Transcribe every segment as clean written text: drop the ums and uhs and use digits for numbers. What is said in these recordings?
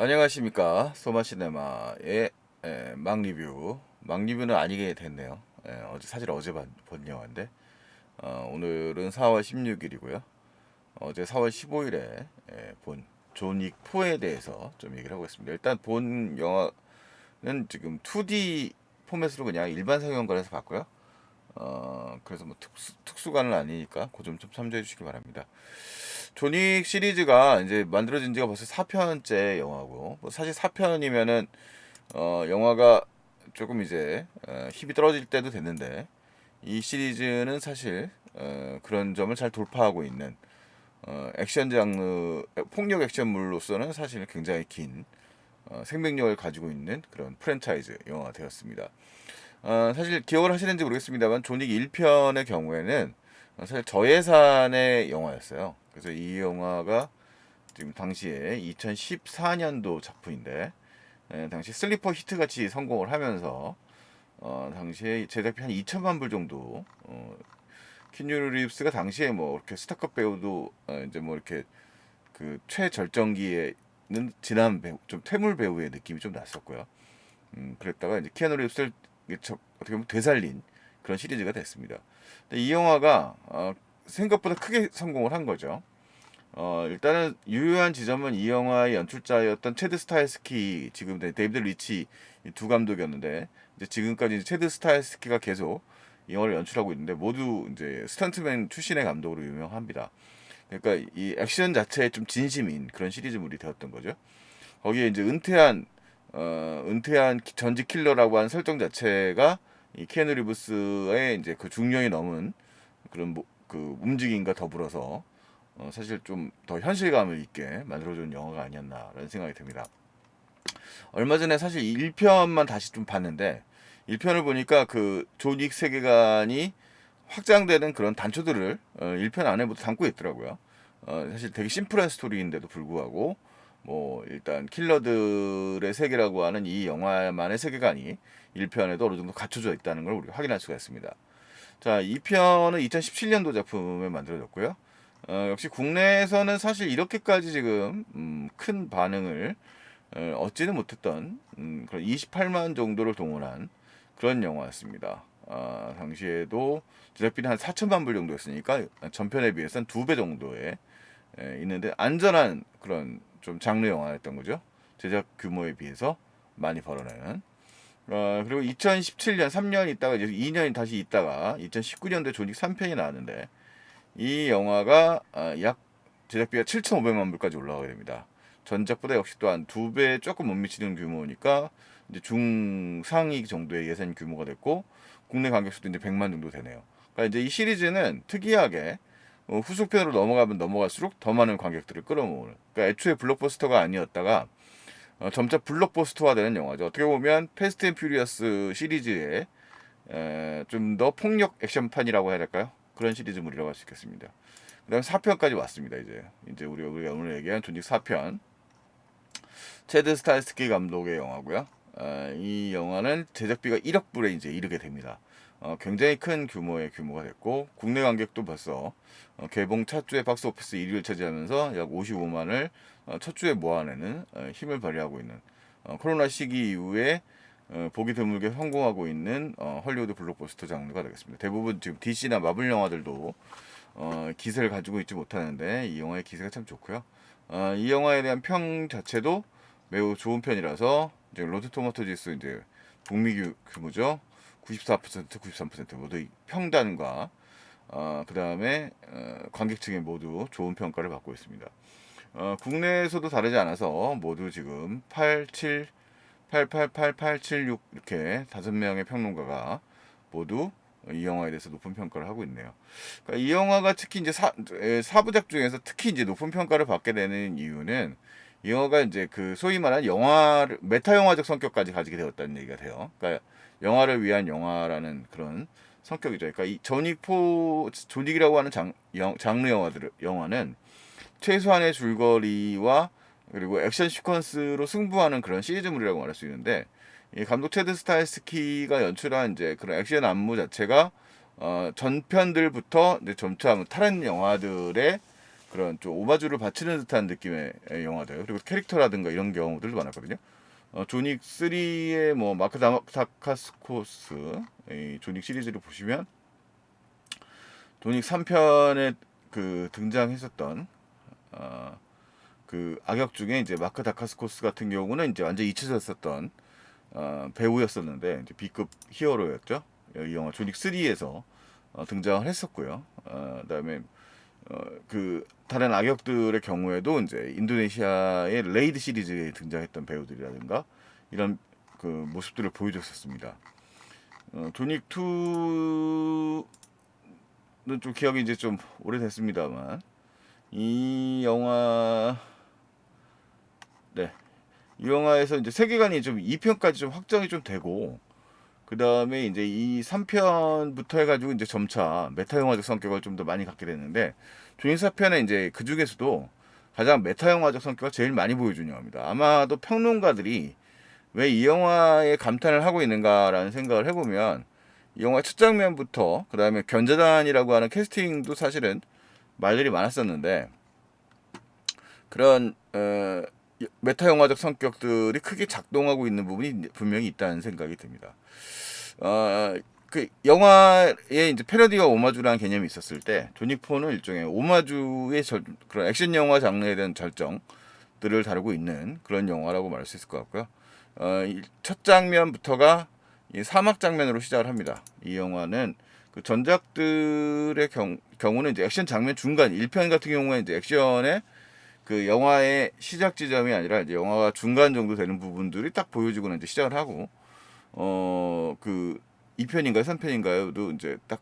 안녕하십니까. 소마시네마의 막 리뷰는 아니게 됐네요. 어제 본 영화인데 오늘은 4월 16일이고요. 어제 4월 15일에 본 존윅 4에 대해서 좀 얘기를 하고 있습니다. 일단 본 영화는 지금 2D 포맷으로 그냥 일반 상영관에서 봤고요. 그래서 뭐 특수관은 아니니까 그 점 좀 참조해 주시기 바랍니다. 존윅 시리즈가 이제 만들어진 지가 벌써 4편째 영화고, 뭐 사실 4편이면은 영화가 조금 이제 힘이 떨어질 때도 됐는데, 이 시리즈는 사실 그런 점을 잘 돌파하고 있는 액션 장르, 폭력 액션물로서는 사실 굉장히 긴 생명력을 가지고 있는 그런 프랜차이즈 영화가 되었습니다. 사실 기억을 하시는지 모르겠습니다만 존윅 1편의 경우에는 사실 저예산의 영화였어요. 그래서 이 영화가 지금 당시에 2014년도 작품인데 당시 슬리퍼 히트 같이 성공을 하면서 당시에 제작비 한 2천만 불 정도 키누 리브스가 당시에 뭐 이렇게 스타급 배우도 이제 뭐 이렇게 그 최절정기에는 지난 배우 좀 퇴물 배우의 느낌이 좀 났었고요. 그랬다가 이제 키아누 리브스를 어떻게 보면 되살린 그런 시리즈가 됐습니다. 근데 이 영화가 생각보다 크게 성공을 한 거죠. 일단은 유효한 지점은 이 영화의 연출자였던 체드 스타일스키, 지금 데이비드 리치 두 감독이었는데 이제 지금까지 이제 체드 스타일스키가 계속 이 영화를 연출하고 있는데 모두 이제 스턴트맨 출신의 감독으로 유명합니다. 그러니까 이 액션 자체에 좀 진심인 그런 시리즈물이 되었던 거죠. 거기에 이제 은퇴한 전직 킬러라고 하는 설정 자체가 이 키아누 리브스의 이제 그 중년이 넘은 그런 그 움직임과 더불어서 사실 좀 더 현실감을 있게 만들어준 영화가 아니었나라는 생각이 듭니다. 얼마 전에 사실 1편만 다시 좀 봤는데 1편을 보니까 그 존윅 세계관이 확장되는 그런 단초들을 1편 안에 모두 담고 있더라고요. 사실 되게 심플한 스토리인데도 불구하고 뭐 일단 킬러들의 세계라고 하는 이 영화만의 세계관이 1편에도 어느 정도 갖춰져 있다는 걸 우리가 확인할 수가 있습니다. 자, 2편은 2017년도 작품에 만들어졌고요. 역시 국내에서는 사실 이렇게까지 지금 큰 반응을 얻지는 못했던 그런 28만 정도를 동원한 그런 영화였습니다. 당시에도 제작비는 한 4천만 불 정도였으니까 전편에 비해서 한 2배 정도에 있는데 안전한 그런 좀 장르 영화였던 거죠. 제작 규모에 비해서 많이 벌어내는. 그리고 2017년 3년 있다가 이제 2년 다시 있다가 2019년도에 존윅 3편이 나왔는데 이 영화가 약 제작비가 7,500만 불까지 올라가게 됩니다. 전작보다 역시 또 한 2배 조금 못 미치는 규모니까 이제 중상위 정도의 예산 규모가 됐고 국내 관객 수도 이제 100만 정도 되네요. 그러니까 이제 이 시리즈는 특이하게 후속편으로 넘어가면 넘어갈수록 더 많은 관객들을 끌어모으는. 그러니까 애초에 블록버스터가 아니었다가 점차 블록버스터화되는 영화죠. 어떻게 보면 패스트 앤 퓨리어스 시리즈의 좀 더 폭력 액션판이라고 해야 될까요? 그런 시리즈물이라고 할 수 있겠습니다. 그다음 4편까지 왔습니다. 이제 우리가 오늘 얘기한 존윅 4편 체드 스타일스키 감독의 영화고요. 이 영화는 제작비가 1억 불에 이제 이르게 됩니다. 굉장히 큰 규모의 규모가 됐고 국내 관객도 벌써 개봉 첫 주에 박스오피스 1위를 차지하면서 약 55만을 첫 주에 모아내는 힘을 발휘하고 있는 코로나 시기 이후에 보기 드물게 성공하고 있는 헐리우드 블록버스터 장르가 되겠습니다. 대부분 지금 DC나 마블 영화들도 기세를 가지고 있지 못하는데 이 영화의 기세가 참 좋고요. 이 영화에 대한 평 자체도 매우 좋은 편이라서 이제 로드 토마토지수 이제 북미 규모죠. 94%, 93% 모두 평단과 그 다음에 관객층에 모두 좋은 평가를 받고 있습니다. 국내에서도 다르지 않아서 모두 지금 8, 7, 8, 8, 8, 8, 7, 6 이렇게 5명의 평론가가 모두 이 영화에 대해서 높은 평가를 하고 있네요. 그러니까 이 영화가 특히 이제 사부작 중에서 특히 이제 높은 평가를 받게 되는 이유는 이 영화가 이제 그 소위 말하는 영화를 메타 영화적 성격까지 가지게 되었다는 얘기가 돼요. 그러니까 영화를 위한 영화라는 그런 성격이죠. 그러니까 이 존윅이라고 하는 장르 영화는 최소한의 줄거리와 그리고 액션 시퀀스로 승부하는 그런 시리즈물이라고 말할 수 있는데 이 감독 체드 스타일스키가 연출한 이제 그런 액션 안무 자체가 전편들부터 이제 점차 다른 영화들의 그런 좀 오마주를 바치는 듯한 느낌의 영화들, 그리고 캐릭터라든가 이런 경우들도 많았거든요. 존윅 3의 뭐 마크 다카스코스 이 존윅 시리즈를 보시면 존윅 3편에 그 등장했었던 그 악역 중에 이제 마크 다카스코스 같은 경우는 이제 완전 잊혀졌었던 배우였었는데 이제 B급 히어로였죠. 이 영화 존윅 3에서 등장을 했었고요. 그다음에 그 다른 악역들의 경우에도 이제 인도네시아의 레이드 시리즈에 등장했던 배우들이라든가 이런 그 모습들을 보여줬었습니다. 존윅 2는 좀 기억이 이제 좀 오래됐습니다만 이 영화 네. 이 영화에서 이제 세계관이 좀 2편까지 좀 확정이 좀 되고 그 다음에 이제 이 3편부터 해가지고 이제 점차 메타 영화적 성격을 좀 더 많이 갖게 됐는데 존윅 4편에 이제 그 중에서도 가장 메타 영화적 성격을 제일 많이 보여준 영화입니다. 아마도 평론가들이 왜 이 영화에 감탄을 하고 있는가라는 생각을 해보면 이 영화 첫 장면부터 그 다음에 견자단이라고 하는 캐스팅도 사실은 말들이 많았었는데 그런 메타 영화적 성격들이 크게 작동하고 있는 부분이 분명히 있다는 생각이 듭니다. 그 영화에 이제 패러디와 오마주라는 개념이 있었을 때 존윅 4는 일종의 오마주의 그런 액션 영화 장르에 대한 절정들을 다루고 있는 그런 영화라고 말할 수 있을 것 같고요. 첫 장면부터가 이 사막 장면으로 시작을 합니다. 이 영화는 그 전작들의 경우는 이제 액션 장면 중간 1편 같은 경우에 이제 액션의 그 영화의 시작 지점이 아니라 이제 영화가 중간 정도 되는 부분들이 딱 보여지고 이제 시작을 하고 그 2편인가요 3편인가요도 이제 딱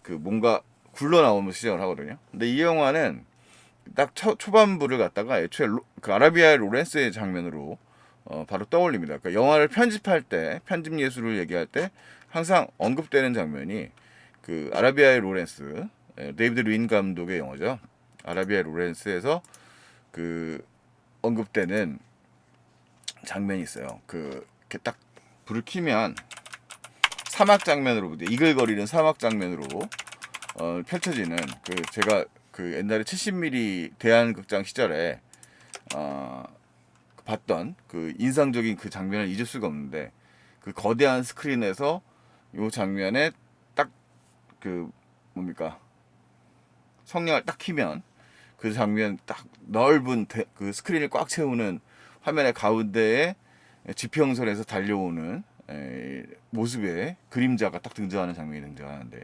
그 뭔가 굴러 나오면서 시작을 하거든요. 근데 이 영화는 딱 초반부를 갖다가 애초에 그 아라비아의 로렌스의 장면으로 바로 떠올립니다. 그러니까 영화를 편집할 때 편집 예술을 얘기할 때 항상 언급되는 장면이 그 아라비아의 로렌스 데이비드 린 감독의 영화죠. 아라비아의 로렌스에서 그 언급되는 장면이 있어요. 그 이렇게 딱 불을 켜면 사막 장면으로 이글거리는 사막 장면으로 펼쳐지는 그 제가 그 옛날에 70mm 대한극장 시절에 봤던 그 인상적인 그 장면을 잊을 수가 없는데 그 거대한 스크린에서 요 장면에 딱 그 뭡니까 성냥을 딱 키면 그 장면 딱 넓은 그 스크린을 꽉 채우는 화면의 가운데에 지평선에서 달려오는 모습의 그림자가 딱 등장하는 장면이 등장하는데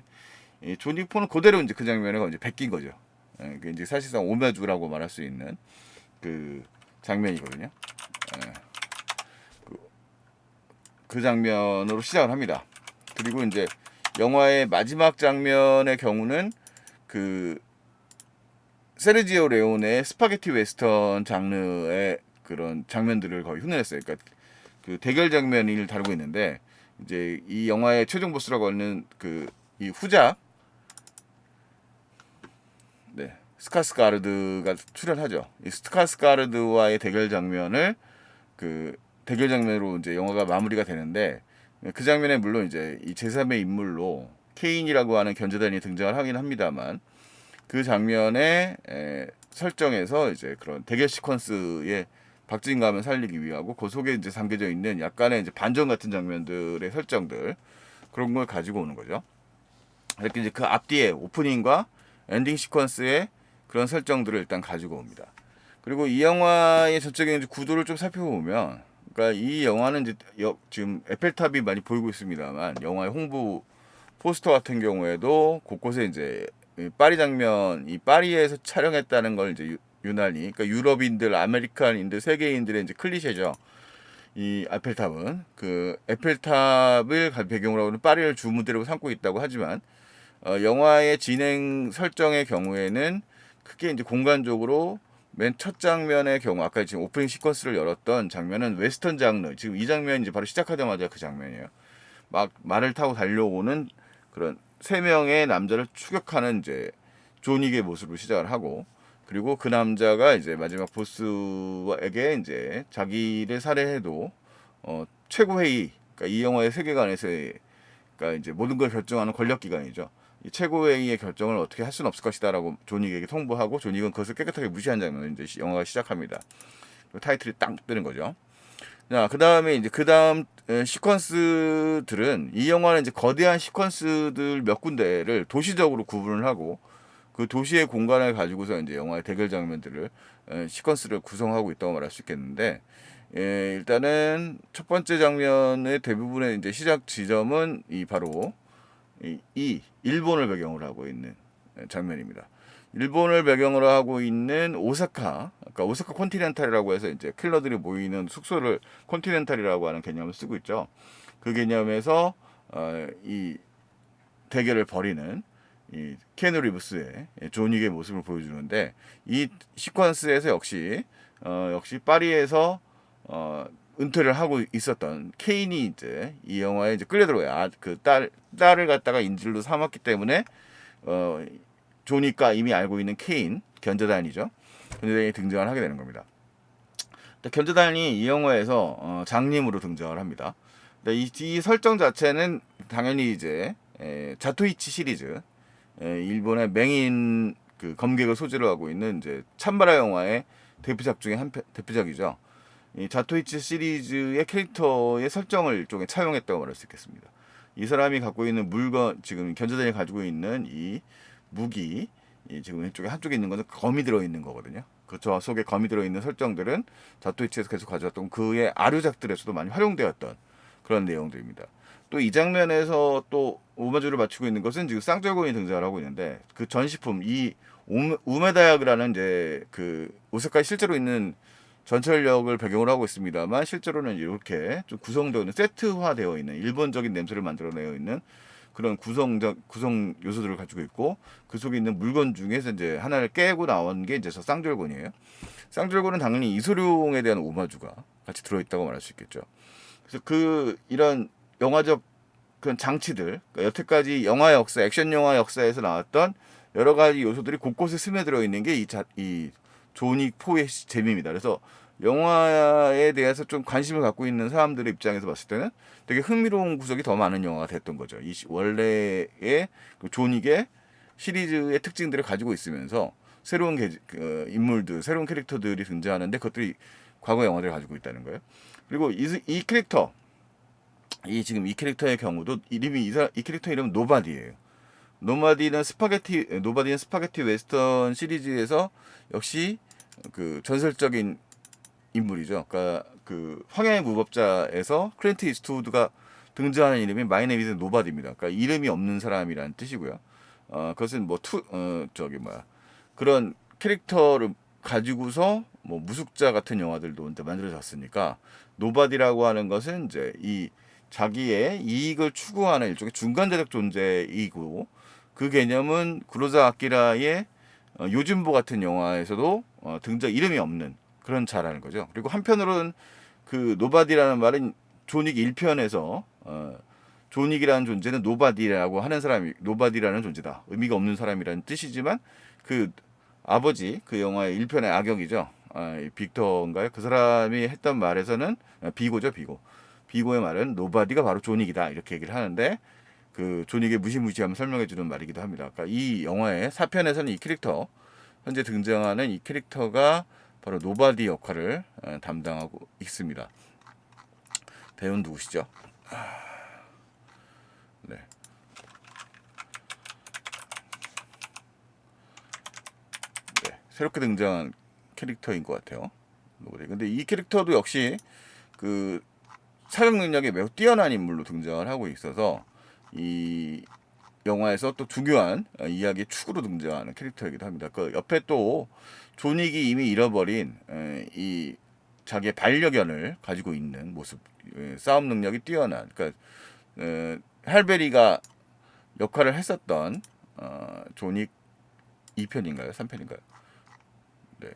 존윅 4는 그대로 이제 그 장면을 이제 베낀 거죠. 그 이제 사실상 오마주라고 말할 수 있는 그 장면이거든요. 그 장면으로 시작을 합니다. 그리고 이제 영화의 마지막 장면의 경우는 그 세르지오 레오네의 스파게티 웨스턴 장르의 그런 장면들을 거의 흉내냈어요. 그러니까 그 대결 장면을 다루고 있는데 이제 이 영화의 최종 보스라고 하는 그 이 후작 스카스가르드가 출연하죠. 이 스카스가르드와의 대결 장면을 그 대결 장면으로 이제 영화가 마무리가 되는데 그 장면에 물론 이제 이 제3의 인물로 케인이라고 하는 견제단이 등장을 하긴 합니다만 그 장면의 설정에서 이제 그런 대결 시퀀스의 박진감을 살리기 위하고 그 속에 이제 담겨져 있는 약간의 이제 반전 같은 장면들의 설정들 그런 걸 가지고 오는 거죠. 이렇게 이제 그 앞뒤에 오프닝과 엔딩 시퀀스의 그런 설정들을 일단 가지고 옵니다. 그리고 이 영화의 전적인 구도를 좀 살펴보면, 그러니까 이 영화는 이제 지금 에펠탑이 많이 보이고 있습니다만, 영화의 홍보 포스터 같은 경우에도 곳곳에 이제 파리 장면, 이 파리에서 촬영했다는 걸 이제 유난히, 그러니까 유럽인들, 아메리칸인들, 세계인들의 이제 클리셰죠. 이 에펠탑은 그 에펠탑을 배경으로 하는 파리를 주무대로 삼고 있다고 하지만 영화의 진행 설정의 경우에는 크게 이제 공간적으로 맨 첫 장면의 경우 아까 지금 오프닝 시퀀스를 열었던 장면은 웨스턴 장르 지금 이 장면이 이제 바로 시작하자마자 그 장면이에요. 막 말을 타고 달려오는 그런 세 명의 남자를 추격하는 이제 존윅의 모습으로 시작을 하고 그리고 그 남자가 이제 마지막 보스에게 이제 자기를 살해해도 최고 회의 그러니까 이 영화의 세계관에서의 그러니까 이제 모든 걸 결정하는 권력 기관이죠. 이 최고회의의 결정을 어떻게 할 수는 없을 것이다라고 존윅에게 통보하고 존윅은 그것을 깨끗하게 무시한 장면으로 이제 영화가 시작합니다. 타이틀이 딱 뜨는 거죠. 자, 그 다음에 이제 그 다음 시퀀스들은 이 영화는 이제 거대한 시퀀스들 몇 군데를 도시적으로 구분을 하고 그 도시의 공간을 가지고서 이제 영화의 대결 장면들을 시퀀스를 구성하고 있다고 말할 수 있겠는데 일단은 첫 번째 장면의 대부분의 이제 시작 지점은 바로 이 일본을 배경으로 하고 있는 장면입니다. 일본을 배경으로 하고 있는 오사카, 그러니까 오사카 콘티넨탈이라고 해서 이제 킬러들이 모이는 숙소를 콘티넨탈이라고 하는 개념을 쓰고 있죠. 그 개념에서 이 대결을 벌이는 이 키아누 리브스의 존윅의 모습을 보여주는데 이 시퀀스에서 역시 파리에서 은퇴를 하고 있었던 케인이 이제 이 영화에 이제 끌려 들어요. 그 딸을 갖다가 인질로 삼았기 때문에 조니까 이미 알고 있는 케인 견자단이죠. 견자단이 등장을 하게 되는 겁니다. 견자단이 이 영화에서 장님으로 등장을 합니다. 이 설정 자체는 당연히 이제 자토이치 시리즈, 일본의 맹인 그 검객을 소재로 하고 있는 이제 찬바라 영화의 대표작 중에 대표작이죠. 이 자토이치 시리즈의 캐릭터의 설정을 일종의 차용했다고 말할 수 있겠습니다. 이 사람이 갖고 있는 물건, 지금 견자단이 가지고 있는 이 무기, 지금 왼쪽에 한쪽에 있는 것은 검이 들어있는 거거든요. 그저 속에 검이 들어있는 설정들은 자토이치에서 계속 가져왔던 그의 아류작들에서도 많이 활용되었던 그런 내용들입니다. 또 이 장면에서 또 오마주를 맞추고 있는 것은 지금 쌍절곤이 등장을 하고 있는데 그 전시품 이 우메다역이라는 이제 그 오사카에 실제로 있는 전철역을 배경으로 하고 있습니다만 실제로는 이렇게 좀 구성되어 있는 세트화되어 있는 일본적인 냄새를 만들어내어 있는 그런 구성 요소들을 가지고 있고 그 속에 있는 물건 중에서 이제 하나를 깨고 나온 게 이제 저 쌍절곤이에요. 쌍절곤은 당연히 이소룡에 대한 오마주가 같이 들어있다고 말할 수 있겠죠. 그래서 이런 영화적 그런 장치들, 그러니까 여태까지 영화 역사, 액션 영화 역사에서 나왔던 여러 가지 요소들이 곳곳에 스며들어 있는 게 이 존윅 4의 재미입니다. 그래서 영화에 대해서 좀 관심을 갖고 있는 사람들의 입장에서 봤을 때는 되게 흥미로운 구석이 더 많은 영화가 됐던 거죠. 이 원래의 그 존윅의 시리즈의 특징들을 가지고 있으면서 새로운 인물들, 새로운 캐릭터들이 등장하는데 그것들이 과거 영화들을 가지고 있다는 거예요. 그리고 이 캐릭터, 지금 이 캐릭터의 경우도 이 캐릭터 이름은 노바디예요. 노바디는 스파게티 웨스턴 시리즈에서 역시 그 전설적인 인물이죠. 그러니까 그 황야의 무법자에서 클린트 이스트우드가 등장하는 이름이 마이 네임 이즈 노바디입니다. 그러니까 이름이 없는 사람이라는 뜻이고요. 그것은 그런 캐릭터를 가지고서 뭐 무숙자 같은 영화들도 이제 만들어졌으니까 노바디라고 하는 것은 이제 이 자기의 이익을 추구하는 일종의 중간자적 존재이고 그 개념은 구로사 아키라의 요즘보 같은 영화에서도 등장 이름이 없는 그런 자라는 거죠. 그리고 한편으로는 그 노바디라는 말은 존윅 1편에서 존윅이라는 존재는 노바디라고 하는 사람이 노바디라는 존재다. 의미가 없는 사람이라는 뜻이지만 그 아버지 그 영화의 1편의 악역이죠. 빅터인가요? 그 사람이 했던 말에서는 비고죠, 비고. 비고의 말은 노바디가 바로 존윅이다 이렇게 얘기를 하는데 그 존윅의 무시무시함을 설명해 주는 말이기도 합니다. 그러니까 이 영화의 4편에서는 이 캐릭터 현재 등장하는 이 캐릭터가 바로 노바디 역할을 담당하고 있습니다. 배우는 누구시죠? 네. 네. 새롭게 등장한 캐릭터인 것 같아요. 근데 이 캐릭터도 역시 그 사격 능력이 매우 뛰어난 인물로 등장을 하고 있어서 이 영화에서 또 중요한 이야기의 축으로 등장하는 캐릭터이기도 합니다. 그 옆에 또 존윅이 이미 잃어버린 이 자기의 반려견을 가지고 있는 모습, 싸움 능력이 뛰어난, 그러니까 할베리가 역할을 했었던 존윅 2편인가요? 3편인가요? 네,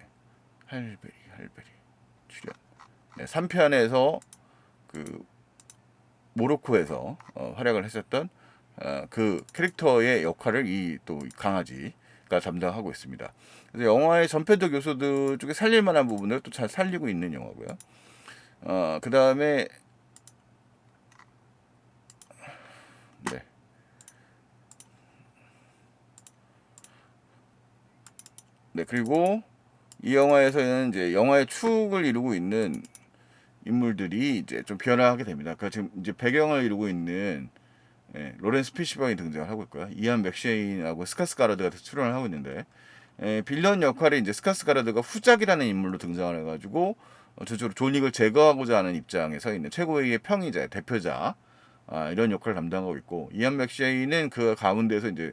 할베리 출연. 네, 3편에서 그 모로코에서 활약을 했었던 그 캐릭터의 역할을 이 또 강아지가 담당하고 있습니다. 그래서 영화의 전편적 요소들 중에 살릴 만한 부분을 또 잘 살리고 있는 영화고요. 그 다음에 네. 네, 그리고 이 영화에서는 이제 영화의 축을 이루고 있는 인물들이 이제 좀 변화하게 됩니다. 그러니까 지금 이제 배경을 이루고 있는 로렌스 피시버이 등장을 하고 있고요. 이안 맥셰인하고 스카스가르드가 출연을 하고 있는데 빌런 역할에 이제 스카스가르드가 후작이라는 인물로 등장을 해가지고 저쪽으로 존 윅을 제거하고자 하는 입장에 서 있는 최고의 평의자, 대표자 이런 역할을 담당하고 있고 이안 맥셰인은 그 가운데서 이제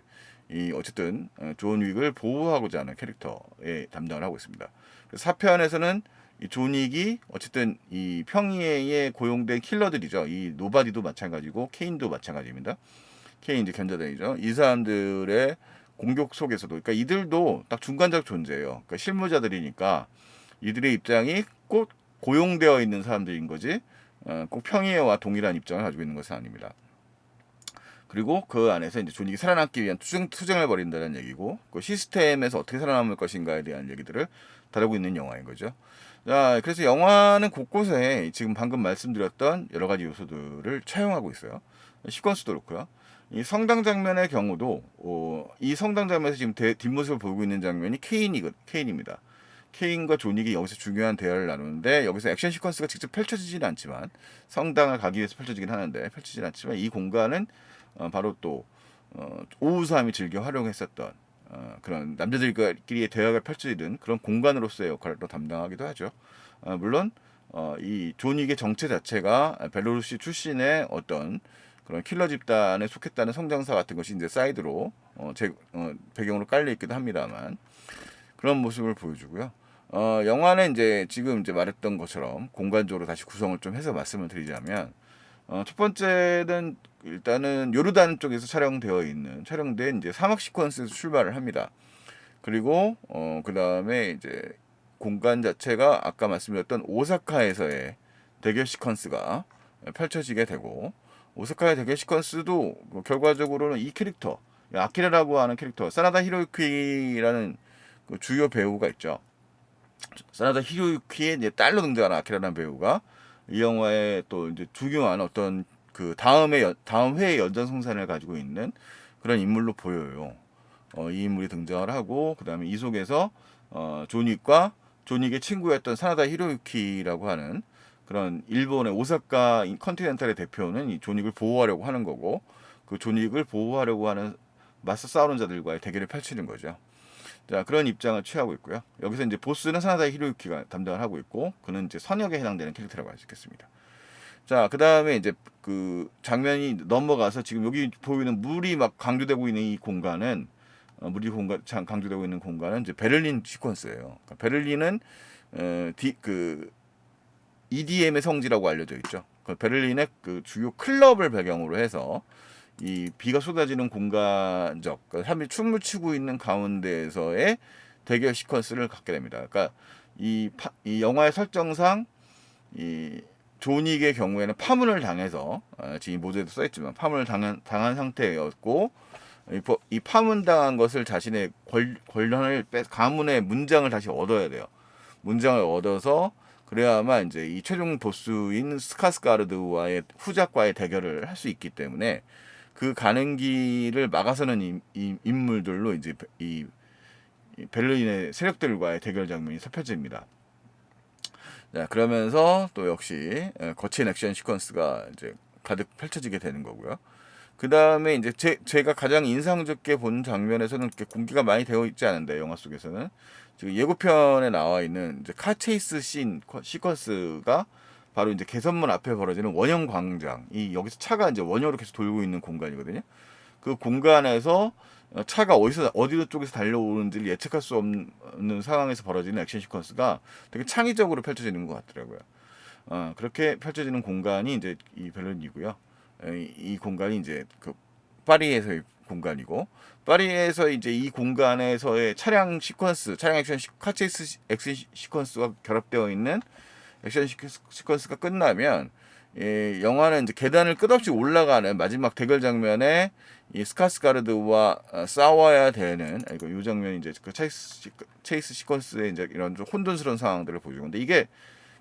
이 어쨌든 존 윅을 보호하고자 하는 캐릭터에 담당을 하고 있습니다. 4편에서는 이 존 윅이 어쨌든 이 평의에 고용된 킬러들이죠. 이 노바디도 마찬가지고 케인도 마찬가지입니다. 케인 이제 견자단이죠. 이 사람들의 공격 속에서도 그러니까 이들도 딱 중간적 존재예요. 그러니까 실무자들이니까 이들의 입장이 꼭 고용되어 있는 사람들인 거지 꼭 평의와 동일한 입장을 가지고 있는 것은 아닙니다. 그리고 그 안에서 이제 존 윅이 살아남기 위한 투쟁을 벌인다는 얘기고 그 시스템에서 어떻게 살아남을 것인가에 대한 얘기들을 다루고 있는 영화인 거죠. 자, 그래서 영화는 곳곳에 지금 방금 말씀드렸던 여러 가지 요소들을 차용하고 있어요. 시퀀스도 그렇고요. 이 성당 장면의 경우도 이 성당 장면에서 지금 뒷모습을 보이고 있는 장면이 케인입니다. 케인과 존 윅이 여기서 중요한 대화를 나누는데 여기서 액션 시퀀스가 직접 펼쳐지지는 않지만 성당을 가기 위해서 펼쳐지긴 하는데 펼쳐지진 않지만 이 공간은 바로 또 오우삼이 즐겨 활용했었던 그런 남자들끼리의 대화가 펼쳐지는 그런 공간으로서의 역할을 또 담당하기도 하죠. 물론 이 존 윅의 정체 자체가 벨로루시 출신의 어떤 그런 킬러 집단에 속했다는 성장사 같은 것이 이제 사이드로 배경으로 깔려 있기도 합니다만 그런 모습을 보여주고요. 영화는 이제 지금 이제 말했던 것처럼 공간적으로 다시 구성을 좀 해서 말씀을 드리자면 첫 번째는 일단은 요르단 쪽에서 촬영된 이제 사막 시퀀스에서 출발을 합니다. 그리고 그 다음에 이제 공간 자체가 아까 말씀드렸던 오사카에서의 대결 시퀀스가 펼쳐지게 되고 오사카의 대결 시퀀스도 결과적으로는 이 캐릭터 아키라라고 하는 캐릭터 사나다 히로유키라는 그 주요 배우가 있죠. 사나다 히로유키의 이제 딸로 등장하는 아키라라는 배우가 이 영화에 또 이제 중요한 어떤 그 다음 회의 연장성산을 가지고 있는 그런 인물로 보여요. 이 인물이 등장을 하고 그 다음에 이 속에서 존 윅과 존 윅의 친구였던 사나다 히로유키라고 하는 그런 일본의 오사카 컨티넨탈의 대표는 이 존 윅을 보호하려고 하는 거고 그 존 윅을 보호하려고 하는 맞서 싸우는 자들과의 대결을 펼치는 거죠. 자, 그런 입장을 취하고 있고요. 여기서 이제 보스는 사나다 히로유키가 담당을 하고 있고 그는 이제 선역에 해당되는 캐릭터라고 할 수 있겠습니다. 자, 그 다음에 이제 그 장면이 넘어가서 지금 여기 보이는 물이 막 강조되고 있는 이 공간은 강조되고 있는 공간은 이제 베를린 시퀀스예요. 그러니까 베를린은 그 EDM의 성지라고 알려져 있죠. 그 베를린의 그 주요 클럽을 배경으로 해서 이 비가 쏟아지는 공간적 사람들이 춤을 추고 있는 가운데에서의 대결 시퀀스를 갖게 됩니다. 그러니까 이 영화의 설정상 이 존 윅의 경우에는 파문을 당해서 지금 모두에도 써있지만 파문을 당한 상태였고 이 파문당한 것을 자신의 권한을 가문의 문장을 다시 얻어야 돼요. 문장을 얻어서 그래야만 이제 이 최종 보스인 스카스가르드와의 후작과의 대결을 할 수 있기 때문에 그 가는 길을 막아서는 이 인물들로 이제 이 베를린의 세력들과의 대결 장면이 펼쳐집니다. 자, 그러면서 또 역시 거친 액션 시퀀스가 이제 가득 펼쳐지게 되는 거고요. 그 다음에 이제 제가 가장 인상 깊게 본 장면에서는 이렇게 공개가 많이 되어 있지 않은데 영화 속에서는 지금 예고편에 나와 있는 이제 카 체이스 시퀀스가 바로 이제 개선문 앞에 벌어지는 원형 광장. 이 여기서 차가 이제 원형으로 계속 돌고 있는 공간이거든요. 그 공간에서 차가 어디 쪽에서 달려오는지를 예측할 수 없는 상황에서 벌어지는 액션 시퀀스가 되게 창의적으로 펼쳐지는 것 같더라고요. 그렇게 펼쳐지는 공간이 이제 이 베를린이고요. 이 공간이 이제 그 파리에서의 공간이고 파리에서 이제 이 공간에서의 차량 액션 카체이스 액션 시퀀스가 결합되어 있는 액션 시퀀스가 끝나면 영화는 이제 계단을 끝없이 올라가는 마지막 대결 장면에 이 스카스가르드와 싸워야 되는 이 장면이 이제 그 체이스 시퀀스의 이제 이런 좀 혼돈스러운 상황들을 보여주고 근데 이게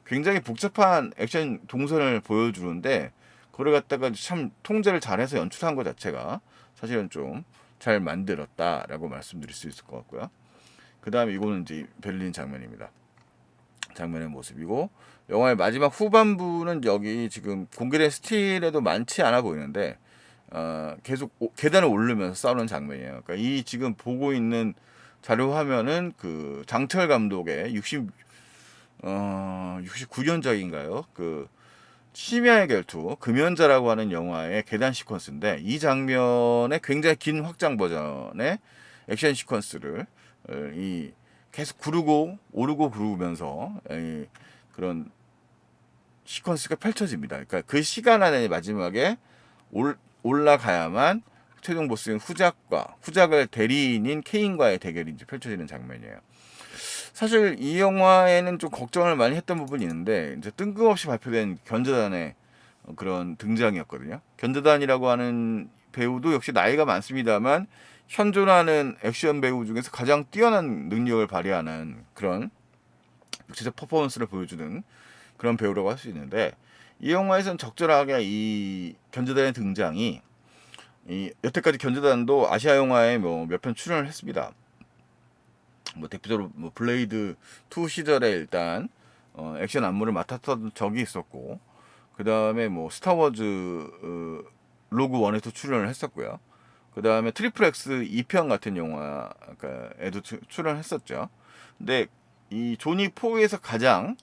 굉장히 복잡한 액션 동선을 보여주는데 그걸 갖다가 참 통제를 잘해서 연출한 것 자체가 사실은 좀 잘 만들었다라고 말씀드릴 수 있을 것 같고요. 그 다음에 이거는 이제 베를린 장면입니다. 장면의 모습이고, 영화의 마지막 후반부는 여기 지금 공개된 스틸에도 많지 않아 보이는데 계속 계단을 오르면서 싸우는 장면이에요. 그러니까 이 지금 보고 있는 자료 화면은 그 장철 감독의 69년작인가요? 그 심야의 결투 금연자라고 하는 영화의 계단 시퀀스인데, 이 장면의 굉장히 긴 확장 버전의 액션 시퀀스를 이 계속 구르고 오르고 구르면서 그런 시퀀스가 펼쳐집니다. 그러니까 그 시간 안에 마지막에 올라가야만 최종 보스인 후작을 대리인인 케인과의 대결이 이제 펼쳐지는 장면이에요. 사실 이 영화에는 좀 걱정을 많이 했던 부분이 있는데, 이제 뜬금없이 발표된 견자단의 그런 등장이었거든요. 견자단이라고 하는 배우도 역시 나이가 많습니다만 현존하는 액션 배우 중에서 가장 뛰어난 능력을 발휘하는 그런 육체적 퍼포먼스를 보여주는 그런 배우라고 할 수 있는데, 이 영화에서는 적절하게 이 견자단의 등장이, 여태까지 견자단도 아시아 영화에 뭐 몇 편 출연을 했습니다. 뭐 대표적으로 뭐 블레이드 2 시절에 일단 액션 안무를 맡았던 적이 있었고, 그 다음에 뭐 스타워즈 로그 원에도 출연을 했었고요. 그 다음에 트리플 X 2편 같은 영화에도 출연했었죠. 근데 이 조니 포에서 가장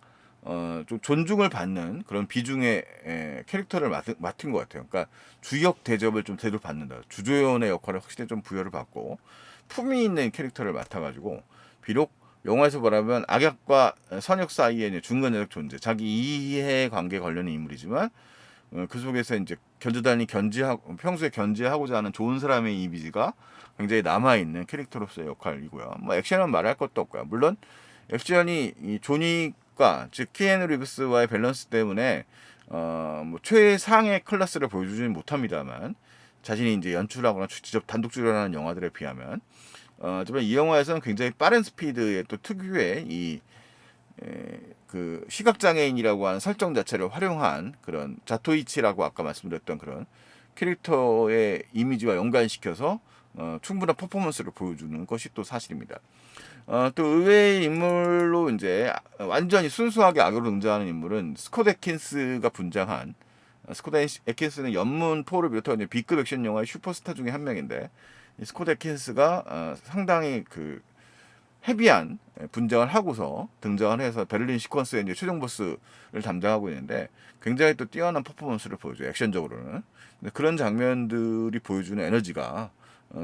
좀 존중을 받는 그런 비중의 캐릭터를 맡은 것 같아요. 그러니까 주역 대접을 좀 제대로 받는다. 주조연의 역할을 확실히 좀 부여를 받고 품위 있는 캐릭터를 맡아가지고, 비록 영화에서 말하면 악역과 선역 사이의 이제 중간적 존재, 자기 이해 관계 관련된 인물이지만 그 속에서 이제 견제하고 평소에 견제하고자 하는 좋은 사람의 이미지가 굉장히 남아 있는 캐릭터로서의 역할이고요. 뭐 액션은 말할 것도 없고요. 물론 액션이 이 조니과 즉 키아누 리브스와의 밸런스 때문에 뭐 최상의 클래스를 보여주지는 못합니다만, 자신이 이제 연출하거나 직접 단독 출연하는 영화들에 비하면 하지만 이 영화에서는 굉장히 빠른 스피드의 또 특유의 그 시각장애인이라고 하는 설정 자체를 활용한 그런 자토이치라고 아까 말씀드렸던 그런 캐릭터의 이미지와 연관시켜서 충분한 퍼포먼스를 보여주는 것이 또 사실입니다. 또 의외의 인물로 이제 완전히 순수하게 악으로 등장하는 인물은 스콧 애킨스가 분장한, 스콧 애킨스는 연문 포를 비롯한 B급 액션 영화의 슈퍼스타 중에 한 명인데, 이 스콧 애킨스가 상당히 그 헤비한 분장을 하고서 등장을 해서 베를린 시퀀스의 이제 최종 보스를 담당하고 있는데, 굉장히 또 뛰어난 퍼포먼스를 보여줘요. 액션적으로는. 근데 그런 장면들이 보여주는 에너지가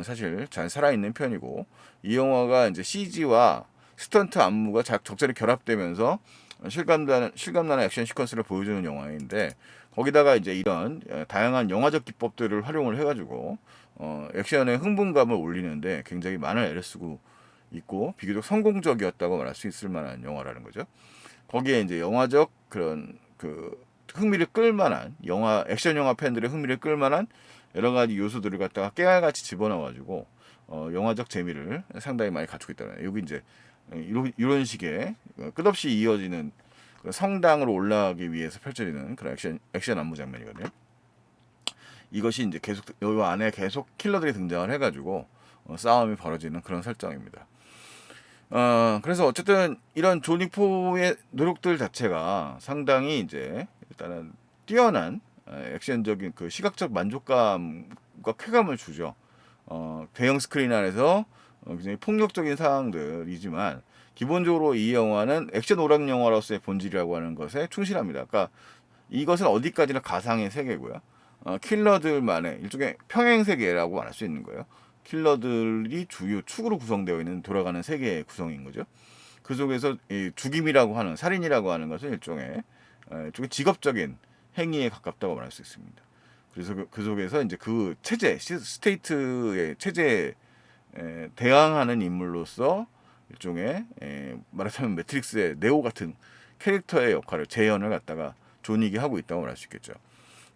사실 잘 살아있는 편이고, 이 영화가 이제 CG와 스턴트 안무가 적절히 결합되면서 실감나는 액션 시퀀스를 보여주는 영화인데, 거기다가 이제 이런 다양한 영화적 기법들을 활용을 해가지고 액션의 흥분감을 올리는데 굉장히 많은 애를 쓰고 있고, 비교적 성공적이었다고 말할 수 있을 만한 영화라는 거죠. 거기에 이제 영화적 그런 그 흥미를 끌만한 액션 영화 팬들의 흥미를 끌만한 여러 가지 요소들을 갖다가 깨알같이 집어넣어가지고 영화적 재미를 상당히 많이 갖추고 있다는, 여기 이제 이런 식의 끝없이 이어지는 성당으로 올라가기 위해서 펼쳐지는 그런 액션 안무 장면이거든요. 이것이 이제 계속 이 안에 계속 킬러들이 등장을 해가지고 싸움이 벌어지는 그런 설정입니다. 그래서 어쨌든 이런 조니포의 노력들 자체가 상당히 이제 일단은 뛰어난 액션적인 그 시각적 만족감과 쾌감을 주죠. 대형 스크린 안에서 굉장히 폭력적인 상황들이지만, 기본적으로 이 영화는 액션 오락 영화로서의 본질이라고 하는 것에 충실합니다. 그러니까 이것은 어디까지나 가상의 세계고요. 킬러들만의 일종의 평행 세계라고 말할 수 있는 거예요. 킬러들이 주요 축으로 구성되어 있는 돌아가는 세계의 구성인 거죠. 그 속에서 이 죽임이라고 하는, 살인이라고 하는 것은 일종의 직업적인 행위에 가깝다고 말할 수 있습니다. 그래서 그 속에서 이제 그 체제, 스테이트의 체제에 대항하는 인물로서 일종의 말하자면 매트릭스의 네오 같은 캐릭터의 역할을 재현을 갖다가 존윅이 하고 있다고 말할 수 있겠죠.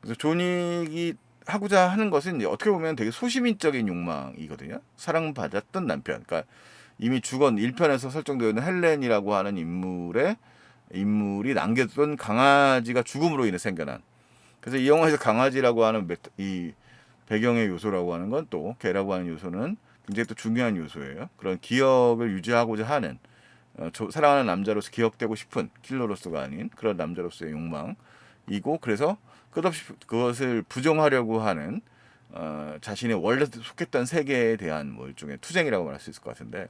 그래서 존윅이 하고자 하는 것은 이제 어떻게 보면 되게 소시민적인 욕망이거든요. 사랑받았던 남편, 그러니까 이미 죽은 1편에서 설정되어 있는 헬렌이라고 하는 인물이 남겨둔 강아지가 죽음으로 인해 생겨난. 그래서 이 영화에서 강아지라고 하는 이 배경의 요소라고 하는 건, 또 개라고 하는 요소는 굉장히 또 중요한 요소예요. 그런 기억을 유지하고자 하는 사랑하는 남자로서 기억되고 싶은 킬러로서가 아닌 그런 남자로서의 욕망이고 그래서 끝없이 그것을 부정하려고 하는 자신의 원래 속했던 세계에 대한 뭐 일종의 투쟁이라고 말할 수 있을 것 같은데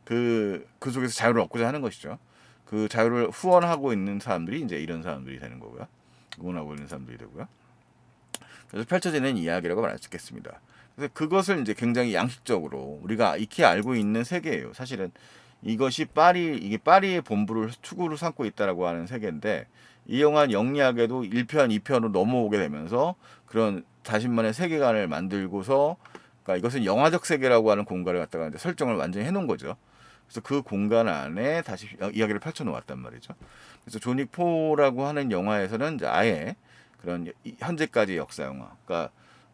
그 속에서 자유를 얻고자 하는 것이죠. 그 자유를 후원하고 있는 사람들이 이제 이런 사람들이 되는 거고요. 응원하고 있는 사람들이 되고요. 그래서 펼쳐지는 이야기라고 말할 수 있겠습니다. 그래서 그것을 이제 굉장히 양식적으로 우리가 익히 알고 있는 세계예요. 사실은 이게 파리의 본부를 투구로 삼고 있다라고 하는 세계인데 이 영화는 영리하게도 1편, 2편으로 넘어오게 되면서 그런 자신만의 세계관을 만들고서 그러니까 이것은 영화적 세계라고 하는 공간을 갖다가 이제 설정을 완전히 해놓은 거죠. 그래서 그 공간 안에 다시 이야기를 펼쳐놓았단 말이죠. 그래서 존윅 4라고 하는 영화에서는 이제 아예 그런 현재까지 역사 영화, 그러니까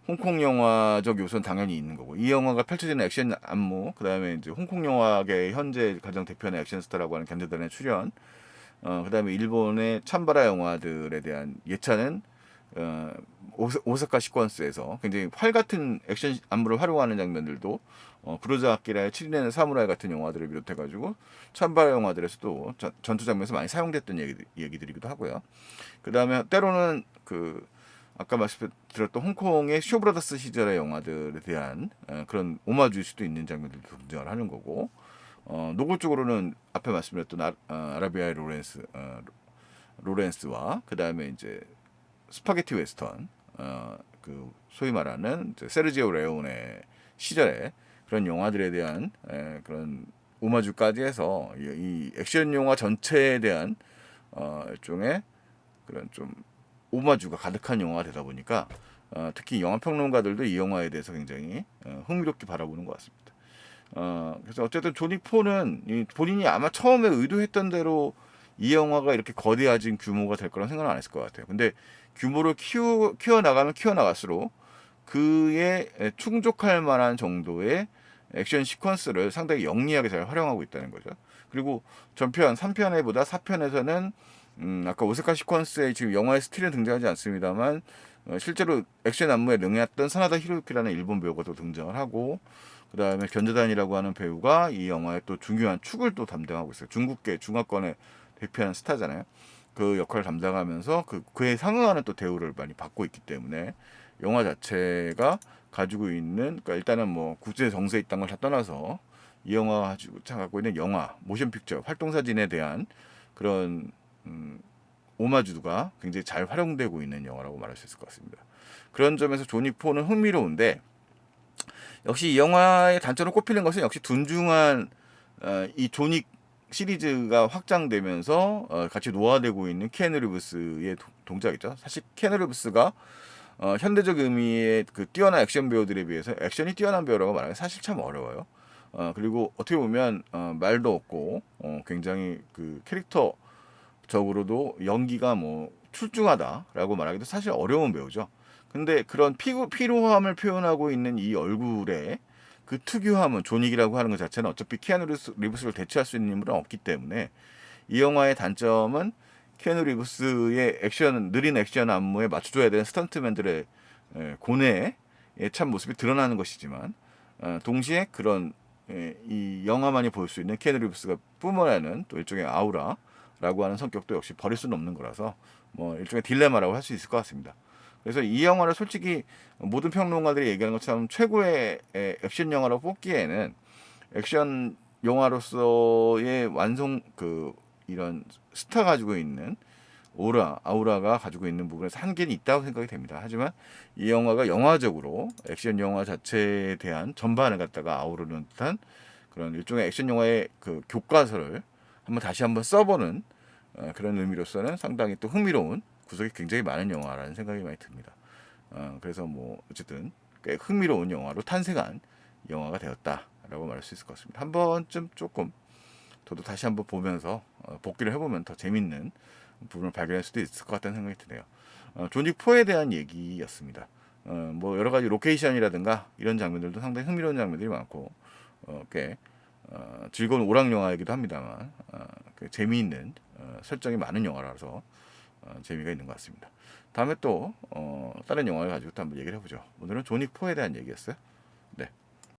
홍콩 영화적 요소는 당연히 있는 거고 이 영화가 펼쳐지는 액션 안무, 그다음에 이제 홍콩 영화계의 현재 가장 대표하는 액션 스타라고 하는 견제단의 출연, 그다음에 일본의 찬바라 영화들에 대한 예찬은 어, 오사카 시퀀스에서 굉장히 활 같은 액션 안무를 활용하는 장면들도 구로자 아키라의 7인의 사무라이 같은 영화들을 비롯해가지고 찬바라 영화들에서도 전투 장면에서 많이 사용됐던 얘기들이기도 하고요. 그 다음에 때로는 아까 말씀드렸던 홍콩의 쇼브라더스 시절의 영화들에 대한 그런 오마주일 수도 있는 장면들도 등장을 하는 거고 노골적으로는 앞에 말씀드렸던 아라비아의 로렌스와 그 다음에 이제 스파게티 웨스턴 소위 말하는 이제 세르지오 레오네 시절의 그런 영화들에 대한 그런 오마주까지 해서 이 액션 영화 전체에 대한 일종의 그런 좀 오마주가 가득한 영화가 되다 보니까 특히 영화 평론가들도 이 영화에 대해서 굉장히 흥미롭게 바라보는 것 같습니다. 그래서 어쨌든 조니 포는 본인이 아마 처음에 의도했던 대로 이 영화가 이렇게 거대해진 규모가 될 거라는 생각은 안 했을 것 같아요. 근데 규모를 키워나가면 키워나갈수록 그에 충족할 만한 정도의 액션 시퀀스를 상당히 영리하게 잘 활용하고 있다는 거죠. 그리고 전편 3편에보다 4편에서는 아까 오스카 시퀀스에 지금 영화의 스틸은 등장하지 않습니다만 실제로 액션 안무에 능했던 사나다 히로유키라는 일본 배우가 또 등장을 하고 그 다음에 견자단이라고 하는 배우가 이 영화의 또 중요한 축을 또 담당하고 있어요. 중국계 중화권의 대표하는 스타잖아요. 그 역할을 담당하면서 그에 상응하는 또 대우를 많이 받고 있기 때문에 영화 자체가 가지고 있는 그러니까 일단은 뭐 국제 정세에 있다는 걸 다 떠나서 이 영화가 가지고 갖고 있는 영화 모션 픽처 활동 사진에 대한 그런 오마주가 굉장히 잘 활용되고 있는 영화라고 말할 수 있을 것 같습니다. 그런 점에서 조닉 4는 흥미로운데 역시 이 영화의 단점으로 꼽히는 것은 역시 둔중한 이 조닉 시리즈가 확장되면서 같이 노화되고 있는 키아누 리브스의 동작이죠. 사실 키아누 리브스가 현대적 의미의 그 뛰어난 액션 배우들에 비해서 액션이 뛰어난 배우라고 말하기 사실 참 어려워요. 그리고 어떻게 보면 말도 없고 굉장히 그 캐릭터적으로도 연기가 뭐 출중하다라고 말하기도 사실 어려운 배우죠. 근데 그런 피로함을 표현하고 있는 이 얼굴에 그 특유함은 존윅이라고 하는 것 자체는 어차피 키아누 리브스를 대체할 수 있는 인물은 없기 때문에 이 영화의 단점은 키아누 리브스의 느린 액션 안무에 맞춰줘야 되는 스턴트맨들의 고뇌의 참 모습이 드러나는 것이지만 동시에 그런 이 영화만이 볼 수 있는 키아누 리브스가 뿜어내는 또 일종의 아우라라고 하는 성격도 역시 버릴 수는 없는 거라서 뭐 일종의 딜레마라고 할 수 있을 것 같습니다. 그래서 이 영화를 솔직히 모든 평론가들이 얘기하는 것처럼 최고의 액션 영화로 뽑기에는 액션 영화로서의 이런 스타 가지고 있는 아우라가 가지고 있는 부분에서 한계는 있다고 생각이 됩니다. 하지만 이 영화가 영화적으로 액션 영화 자체에 대한 전반을 갖다가 아우르는 듯한 그런 일종의 액션 영화의 그 교과서를 다시 한번 써보는 그런 의미로서는 상당히 또 흥미로운 구석이 굉장히 많은 영화라는 생각이 많이 듭니다. 그래서 뭐 어쨌든 꽤 흥미로운 영화로 탄생한 영화가 되었다라고 말할 수 있을 것 같습니다. 한 번쯤 조금 저도 다시 한번 보면서 복기를 해보면 더 재밌는 부분을 발견할 수도 있을 것 같다는 생각이 드네요. 존윅 4에 대한 얘기였습니다. 뭐 여러 가지 로케이션이라든가 이런 장면들도 상당히 흥미로운 장면들이 많고 꽤 즐거운 오락 영화이기도 합니다만 재미있는 설정이 많은 영화라서 재미가 있는 것 같습니다. 다음에 또 다른 영화를 가지고 또 한번 얘기를 해보죠. 오늘은 존윅 4에 대한 얘기였어요. 네.